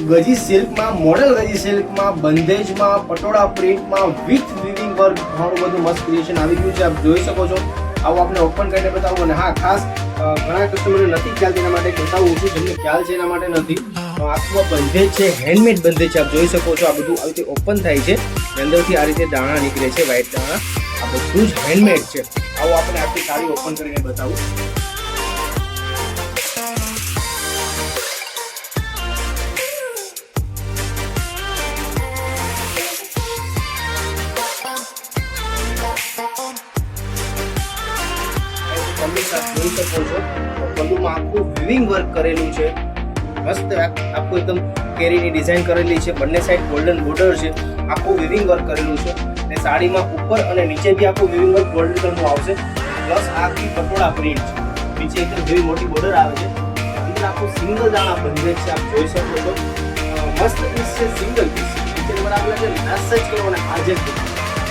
ગજી સિલ્કમાં, મોડલ ગજી સિલ્કમાં, બંધેજમાં, પટોળા પ્રિન્ટમાં વિથ વિવિંગ વર્ક ઘણું બધું મસ્ત ક્રિએશન આવી ગયું છે. આપ જોઈ શકો છો. આવું આપણે ઓપન કરીને બતાવું. અને હા, ખાસ ઘણા કસ્ટમરને નથી ખ્યાલ, તેના માટે બતાવું છું. જેમને ખ્યાલ છે એના માટે નથી. આખું બંધેજ છે, હેન્ડમેડ બંધેજ છે. આપ જોઈ શકો છો. આ બધું આવી રીતે ઓપન થાય છે, અંદરથી આ રીતે દાણા નીકળે છે, વ્હાઈટ દાણા. આ બધું જ હેન્ડમેડ છે. આવું આપણે આખી સાડી ઓપન કરીને બતાવું. જોઈ શકો છો. પલ્લુમાં આખું વિવિંગ વર્ક કરેલું છે. મસ્ત આખું એકદમ કેરીની ડિઝાઇન કરેલી છે. બંને સાઈડ ગોલ્ડન બોર્ડર છે. આખું વિવિંગ વર્ક કરેલું છે. અને સાડીમાં ઉપર અને નીચે બી આખું વિવિંગ વર્ક ગોલ્ડન કલરનું આવશે. પ્લસ આખી પટોળા પ્રિન્ટ છે. નીચે એકદમ જેવી મોટી બોર્ડર આવે છે. અંદર આખું સિંગલ દાણા બંધેજ છે. આપ જોઈ શકો છો. મસ્ત પીસ છે, સિંગલ પીસ. નીચે બરાબર છે, મેસેજ કરો અને આજે